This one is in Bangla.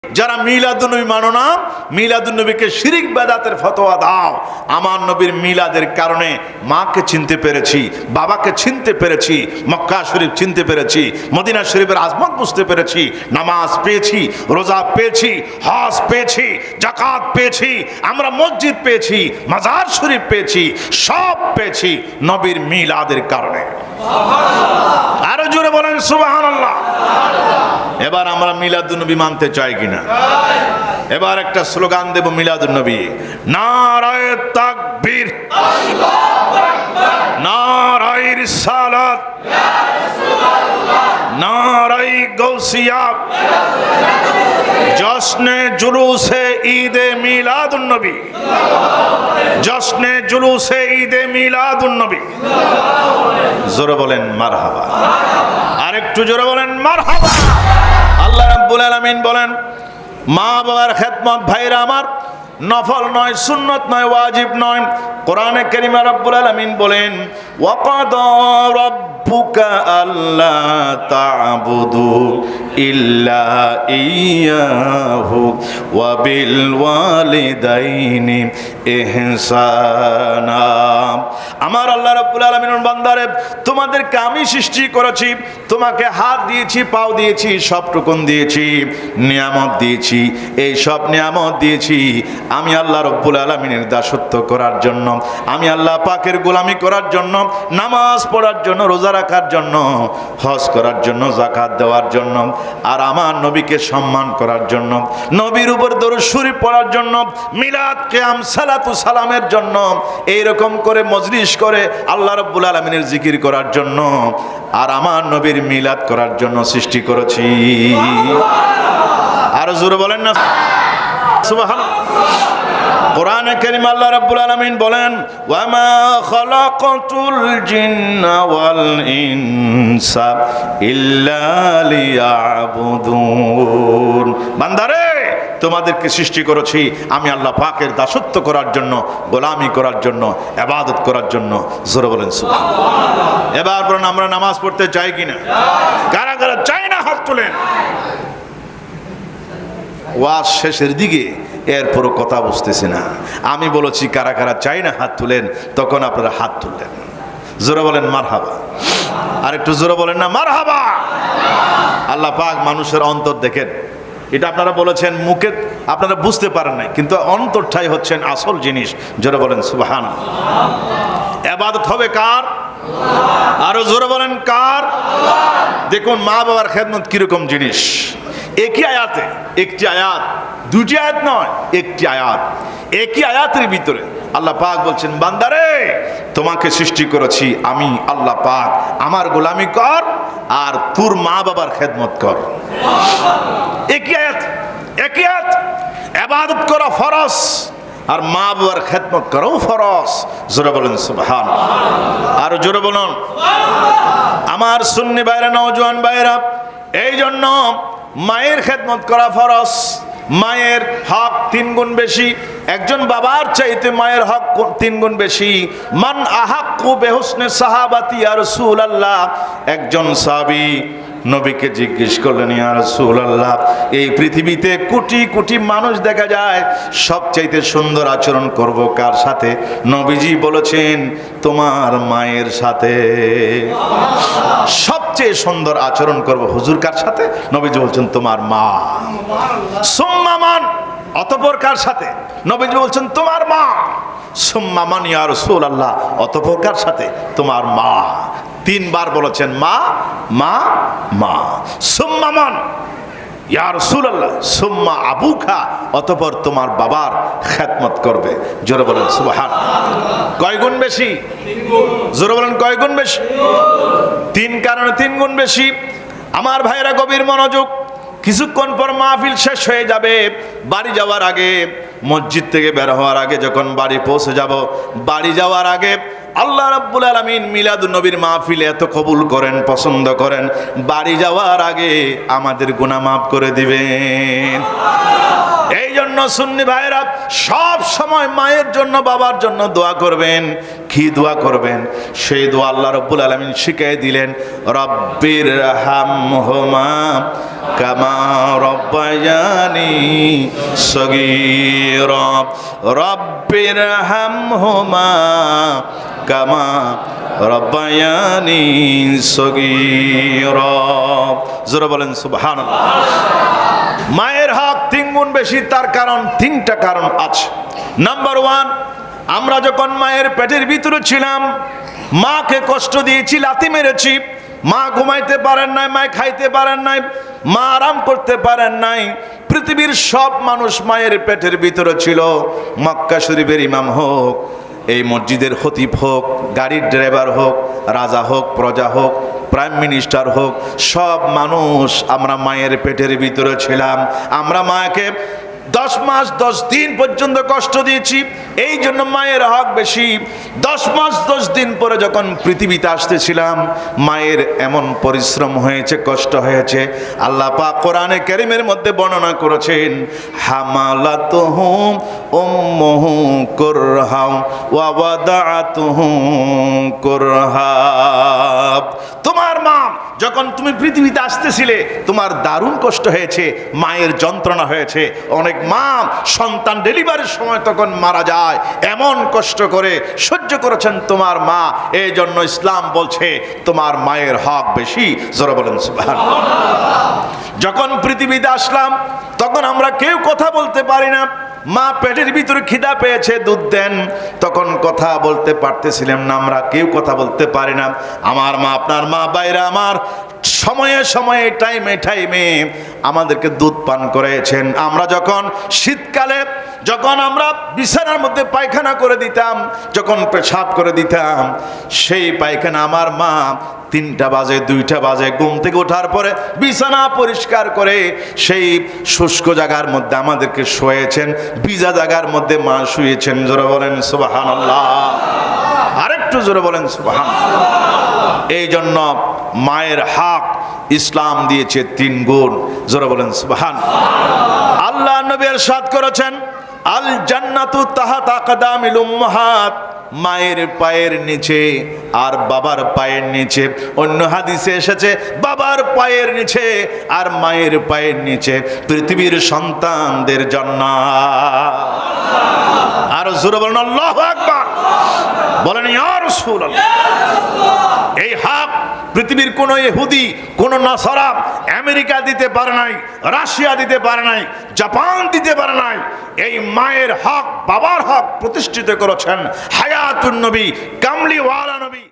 যারা মিলাদুন্নবী মানো না, মিলাদুন্নবীকে শিরিক বেদাতের ফতোয়া দাও। আমার নবীর মিলাদের কারণে মাকে চিনতে পেরেছি, বাবাকে চিনতে পেরেছি, মক্কা শরীফ চিনতে পেরেছি, মদিনা শরীফের আজমত বুঝতে পেরেছি, নামাজ পেয়েছি, রোজা পেয়েছি, হজ পেয়েছি, যাকাত পেয়েছি, আমরা মসজিদ পেয়েছি, মাজার শরীফ পেয়েছি, সব পেয়েছি নবীর মিলাদের কারণে। আরো জোরে বলেন সুবহানাল্লাহ। এবার আমরা মিলাদুন্নবী মানতে চাই কিনা? এবার একটা স্লোগান দেব মিলাদুন্নবী, নারায়ে তাকবীর, নারায়ে রিসালাত, নারায়ে গাউসিয়া, জশ্নে জুলুসে ঈদে মিলাদুন্নবী, জশ্নে জুলুসে ঈদে মিলাদুন্নবী। জোরে বলেন মারহাবা। আরেকটু জোরে বলেন মারহাবা। আল্লাহ রাব্বুল আলামিন বলেন, মা বাবার খেদমত ভাইরা আমার নফল নয়, সুন্নত নয়, ওয়াজিব নয়। কোরআনে কারিমে রাব্বুল আলামিন বলেন, ওয়াকাদা রাব্বুকা আল্লা তা'বুদু ইল্লা ইয়াহু ওয়া বিল ওয়ালিদাইনি ইহসানা। আমার আল্লাহ রাব্বুল আলামিনের বান্দারে, তোমাদেরকে আমি সৃষ্টি করেছি, তোমাকে হাত দিয়েছি, পাও দিয়েছি, সবটুকুন দিয়েছি, নিয়ামত দিয়েছি। এই সব নিয়ামত দিয়েছি আমি আল্লাহ রাব্বুল আলামিনের দাসত্ব করার জন্য, আমি আল্লাহ পাকের গোলামি করার জন্য, নামাজ পড়ার জন্য, রোজা রাখার জন্য, হজ করার জন্য, যাকাত দেওয়ার জন্য, আর আমার নবীকে সম্মান করার জন্য, নবীর উপর দরুদ শরীফ পড়ার জন্য, মিলাদ কিয়াম সালাতু সালামের জন্য, এইরকম করে মজলিস করে আল্লাহ রাব্বুল আলামিনের জিকির করার জন্য, আর আমার নবীর মিলাদ করার জন্য সৃষ্টি করেছি। আর জোরে বলেন না সুবহানাল্লাহ। কোরআনে কারীমে আল্লাহ রাব্বুল আলামিন বলেন, ওয়া মা খালাকাতুল জিন্না ওয়াল ইনসা ইল্লা লিয়াবুদুন। বান্দারে, তোমাদেরকে সৃষ্টি করেছি আমি আল্লাহ পাকের দাসত্ব করার জন্য, গোলামি করার জন্য, ইবাদত করার জন্য। জোরে বলেন সুবহানাল্লাহ। এবার বলেন আমরা নামাজ পড়তে চাই কিনা? কারা কারা চাই না হাত তোলেন। ওয়াজ শেষের দিকে, এরপরও কথা বুঝতেছি না। আমি বলেছি কারা কারা চাই না হাত তুলেন, তখন আপনারা হাত তুললেন। জোরে বলেন মারহাবা। আর একটু জোরে বলেন না মারহাবা। আল্লাহ পাক মানুষের অন্তর দেখেন। এটা আপনারা বলেছেন, মুখে আপনারা বুঝতে পারেন নাই, কিন্তু অন্তরটাই হচ্ছেন আসল জিনিস। জোরে বলেন সুবহানাল্লাহ। ইবাদত হবে কার? আরো জোরে বলেন কার? দেখুন মা বাবার খেদমত কিরকম জিনিস। একই আয়াতে, একটি আয়াত, দুটি আয়াত নয়, একটি আয়াত, একই আয়াতের ভিতরে আল্লাহ পাক বলছেন, বান্দারে তোমাকে সৃষ্টি করেছি আমি আল্লাহ পাক, আমার গোলামি কর আর তোর মা বাবার খেদমত কর। একই আয়াত, একই আয়াত। ইবাদত করা ফরজ আর মা বাবার খেদমত করাও ফরজ। জোরে বলেন সুবহানাল্লাহ। আর জোরে বলুন আমার সুন্নি ভাইরা, নওজোয়ান ভাইরা, এই জন্য মায়ের খেদমত করা ফরজ। মায়ের হক 3 গুণ বেশি। একজন বাবার চাইতে মায়ের হক 3 গুণ বেশি। মান আহাক্কু বিহুসনি সাহাবাতি ইয়া রাসূলুল্লাহ। একজন সাহাবী নবীকে জিজ্ঞেস করলেন, ইয়া রাসূলুল্লাহ, এই পৃথিবীতে কোটি কোটি মানুষ দেখা যায়, সবচাইতে সুন্দর আচরণ করব কার সাথে? নবীজি বলেছেন তোমার মায়ের সাথে। সবচেয়ে সুন্দর আচরণ করব হুজুর কার সাথে? নবীজি বলছেন তোমার মা। সুম্মা মান, অতঃপর কার সাথে? নবীজি বলছেন তোমার মা। সুম্মা মান ইয়া রাসূলুল্লাহ, অতঃপর কার সাথে? তোমার মা। 3 বার বলেছেন মা, মা, মা। সুম্মা মান ইয়া রাসূলুল্লাহ, সুম্মা আবুকা, অতঃপর তোমার বাবার খেদমত করবে। জোরে বলেন সুবহানাল্লাহ। কয় গুণ বেশি? 3 গুণ। জোরে বলেন কয় গুণ বেশি? 3 কারণে 3 গুণ বেশি। আমার ভাইরা গভীর মনোযোগ। কিছুক্ষণ পর মাহফিল শেষ হয়ে যাবে। বাড়ি যাওয়ার আগে, মসজিদ থেকে বের হওয়ার আগে, যখন বাড়ি পৌঁছে যাব, বাড়ি যাওয়ার আগে আল্লাহ রাব্বুল আলামিন মিলাদুন নবীর মাহফিলে এত কবুল করেন, পছন্দ করেন, বাড়ি যাওয়ার আগে আমাদের গুনাহ মাফ করে দিবেন। এই জন্য জন্য সুন্নি ভাইরা সব সময় মায়ের জন্য বাবার জন্য দোয়া করবেন। কি দোয়া করবেন? সেই দোয়া আল্লাহ রাব্বুল আলামিন শিখিয়ে দিলেন, রব্বির হামহুমা কামা রব্বায়ানি সগীরা, রব্বির হামহুমা কামা রব্বায়ানি সগীরা। জোরে বলেন সুবহানাল্লাহ। মায়ের হক 3 গুণ বেশি, তার কারণ 3টা কারণ আছে। নাম্বার 1, আমরা যখন মায়ের পেটের ভিতরে ছিলাম, মাকে কষ্ট দিয়েছি, লাথি মেরেছি। মা ঘুমাইতে পারেন নাই, মা খাইতে পারেন নাই, মা আরাম করতে পারেন নাই। পৃথিবীর সব মানুষ মায়ের পেটের ভিতরে ছিল। মক্কা শরীফের ইমাম হোক, এই মসজিদের খতিব হোক, গাড়ির ড্রাইভার হোক, রাজা হোক, প্রজা হোক, প্রাইম মিনিস্টার হোক, সব মানুষ আমরা মায়ের পেটের ভিতরে ছিলাম। আমরা মাকে 10 মাস 10 দিন পর্যন্ত কষ্ট দিয়েছি, এই জন্য মায়ের হক বেশি। 10 মাস 10 দিন পরে যখন পৃথিবীতে আসতেছিলাম, মায়ের এমন পরিশ্রম হয়েছে, কষ্ট হয়েছে। আল্লাহ পাক কোরআনে কারীমের মধ্যে বর্ণনা করেছেন, হামালাতুহু উম্মুহু কুরহা ওয়া ওয়াদাআতুহু কুরহা। তোমার মা যখন তুমি পৃথিবীতে আসতেছিলে, তোমার দারুণ কষ্ট হয়েছে, মায়ের যন্ত্রণা হয়েছে। অনেক মা সন্তান ডেলিভারির সময় তখন মারা যায়, এমন কষ্ট করে সহ্য করেছেন তোমার মা। এই জন্য ইসলাম বলছে তোমার মায়ের হক বেশি। জোরে বলেন সুবহানাল্লাহ। যখন পৃথিবীতে আসলাম, তখন আমরা কেউ কথা বলতে পারি না। মা পেটের ভিতরে খিদা পেয়েছে, দুধ দেন, তখন কথা বলতে পারতেছিলাম না, আমরা কেউ কথা বলতে পারি না। আমার মা, আপনার মা, বাইরা আমার সময়ে সময়ে টাইমে টাইমে আমাদেরকে দুধ পান করেছেন। আমরা যখন শীতকালে যখন আমরা বিছানার মধ্যে পায়খানা করে দিতাম, যখন পেশাব করে দিতাম, সেই পায়খানা আমার মা 3টা বাজে 2টা বাজে ঘুম থেকে ওঠার পরে বিছানা পরিষ্কার করে সেই শুষ্ক জায়গার মধ্যে আমাদেরকে শুয়েছেন, ভিজা জায়গার মধ্যে মা শুয়েছেন। জোরে বলেন সুবহানাল্লাহ। আরেকটু জোরে বলেন সুবহানাল্লাহ। এই জন্য মায়ের হক ইসলাম দিয়েছে 3 গুণ। জোরে বলেন সুবহানাল্লাহ। আল্লাহ নবী ইরশাদ করেছেন, আল জান্নাতু তাহাতা আকদামিল উম্মাহাত, মায়ের পায়ের নিচে আর বাবার পায়ের নিচে। অন্য হাদিসে এসেছে বাবার পায়ের নিচে আর মায়ের পায়ের নিচে পৃথিবীর সন্তানদের জান্নাত। আর জোরে বলেন আল্লাহু আকবার। বলেন ইয়া রাসূলুল্লাহ। এই হক পৃথিবীর কোন ইহুদি, কোন নাসারা, আমেরিকা দিতে পারে নাই, রাশিয়া দিতে পারে নাই, জাপান দিতে পারে নাই। এই মায়ের হক, বাবার হক প্রতিষ্ঠিত করেছেন হায়াতুন নবী, কামলিওয়ালা নবী।